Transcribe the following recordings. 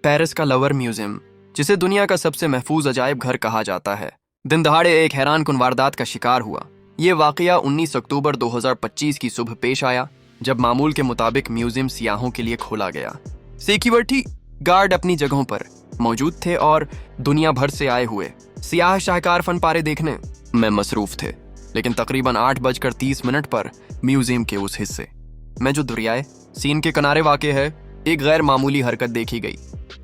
Paris का lover museum, जिसे दुनिया का सबसे महफूज अजायब घर कहा जाता है, दिन दहाड़े एक हैरानकुन वारदात का शिकार हुआ। ये वाकया 19 अक्टूबर 2025 की सुबह पेश आया, जब मामूल के मुताबिक म्यूजियम सियाहों के लिए खोला गया। सिक्योरिटी गार्ड अपनी जगहों पर मौजूद थे और दुनिया भर से आए हुए सियाह शाहकार फन पारे देखने में मसरूफ थे। लेकिन तकरीबन 8:30 पर म्यूजियम के उस हिस्से में जो दरियाए सीन के किनारे वाक़ है, एक गैर मामूली हरकत देखी गई।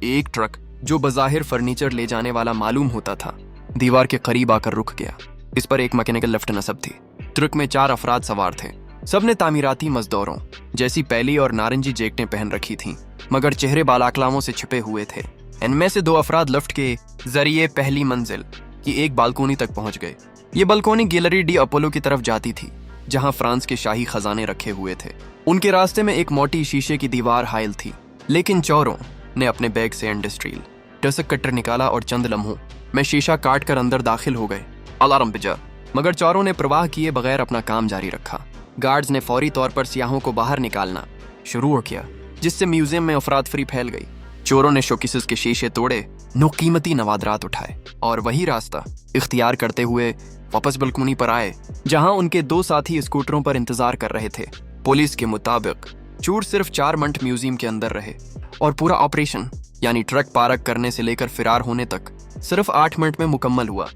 एक ट्रक जो बज़ाहिर फर्नीचर ले जाने वाला मालूम होता था, दीवार के करीब आकर रुक गया। इस पर एक मैकेनिकल लिफ्ट नस्ब थी। ट्रक में 4 अफराद सवार थे। सबने तामीराती मजदूरों जैसी पहली और नारंगी जैकेटें पहन रखी थीं, मगर चेहरे बालाकलामों से छिपे हुए थे। इनमें से 2 अफराद लिफ्ट के जरिए पहली मंजिल की एक बालकोनी तक पहुंच गए। ये बालकोनी गैलरी डी अपोलो की तरफ जाती थी, जहां फ्रांस के शाही खजाने रखे हुए थे। उनके रास्ते में एक मोटी शीशे की दीवार हाइल थी, लेकिन चोरों ने अपने बैग से इंडस्ट्रियल टसक कटर निकाला और चंद लम्हों में शीशा काट कर अंदर दाखिल हो गए। अलार्म बजा, मगर चोरों ने परवाह किए बगैर अपना काम जारी रखा। गार्ड्स ने फौरी तौर पर सियाहों को बाहर निकालना शुरू किया, जिससे म्यूजियम में अफराद फरी फैल गई। चोरों ने शोकेसेस के शीशे तोड़े, कीमती नवादरात उठाए और वही रास्ता इख्तियार करते हुए वापस बालकोनी पर आए, जहां उनके 2 साथी स्कूटरों पर इंतजार कर रहे थे। पुलिस के मुताबिक चोर सिर्फ 4 मिनट म्यूजियम के अंदर रहे और पूरा ऑपरेशन यानी ट्रक पार्क करने से लेकर फिरार होने तक सिर्फ 8 मिनट में मुकम्मल हुआ।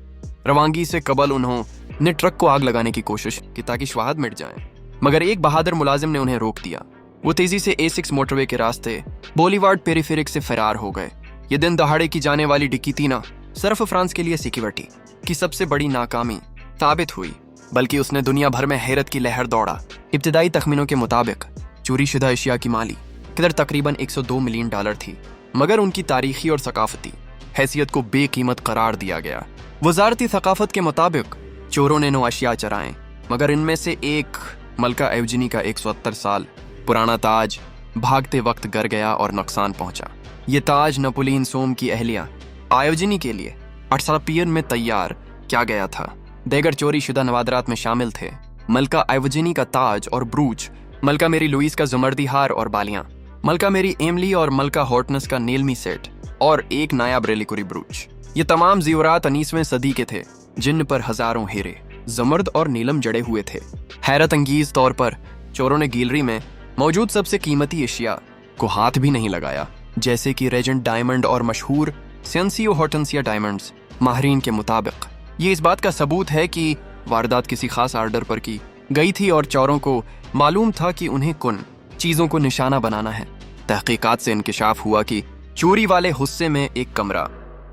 रवानगी से कबल उन्होंने ट्रक को आग लगाने की कोशिश की ताकि शवाहद मिट जाएं, मगर एक बहादुर मुलाजिम ने उन्हें रोक दिया। वो तेजी से A6 मोटरवे के रास्ते बोलीवार्ड पेरिफेरिक से फरार हो गए। ये दिन दहाड़े की जाने वाली डिकीती ना सिर्फ फ्रांस के लिए सिक्योरिटी की सबसे बड़ी नाकामी साबित हुई, बल्कि उसने दुनिया भर में हैरत की लहर दौड़ा। इब्तिदाई तखमीनों के मुताबिक चोरी शुदा अशिया की माली कदर तकरीबन $102 मिलियन थी, मगर उनकी तारीखी और सकाफती हैसियत को बेकीमत करार दिया गया। वजारती सकाफत के मुताबिक चोरों ने 9 अशिया चराए, मगर इनमें से एक मलका एवजिनी का 170 साल पुराना ताज भागते वक्त गिर गया और नुकसान पहुंचा। ये ताज नपोलियन सोम की अहलिया आयोजनी के लिए 8 में तैयार किया गया था। देगर चोरी शुदा नवादरात में शामिल थे मलका एवजिनी का ताज और ब्रूच, मलका मेरी लुइस का जुमर्दी हार और बालियां, मलका मेरी एमली और मलका हॉर्टनस का नीलमी सेट और एक नायाब रेलिकुरी ब्रूच। ये तमाम ज़ीवरात 19वीं सदी के थे, जिन पर हजारों हीरे, जमर्द और नीलम जड़े हुए थे। हैरत अंगीज तौर पर चोरों ने गैलरी में मौजूद सबसे कीमती अशिया को हाथ भी नहीं लगाया, जैसे कि रेजेंट डायमंड और मशहूर सेंसियो हॉर्टेंसिया डायमंड्स। माहरीन के मुताबिक ये इस बात का सबूत है कि वारदात किसी खास आर्डर पर की गई थी और चोरों को मालूम था कि उन्हें किन चीज़ों को निशाना बनाना है। तहकीकात से इंकिशाफ हुआ कि चोरी वाले हिस्से में एक कमरा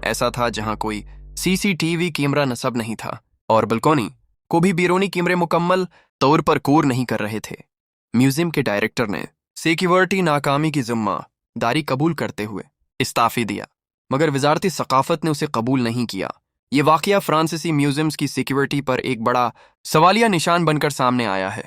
ऐसा था जहां कोई CCTV कैमरा नस्ब नहीं था और बालकोनी को भी बैरूनी कैमरे मुकम्मल तौर पर कोर नहीं कर रहे थे। म्यूजियम के डायरेक्टर ने सिक्योरिटी नाकामी की जिम्मेदारी कबूल करते हुए इस्तीफा दिया, मगर वजारती सकाफत ने उसे कबूल नहीं किया। ये वाकया फ्रांसीसी म्यूजियम्स की सिक्योरिटी पर एक बड़ा सवालिया निशान बनकर सामने आया है।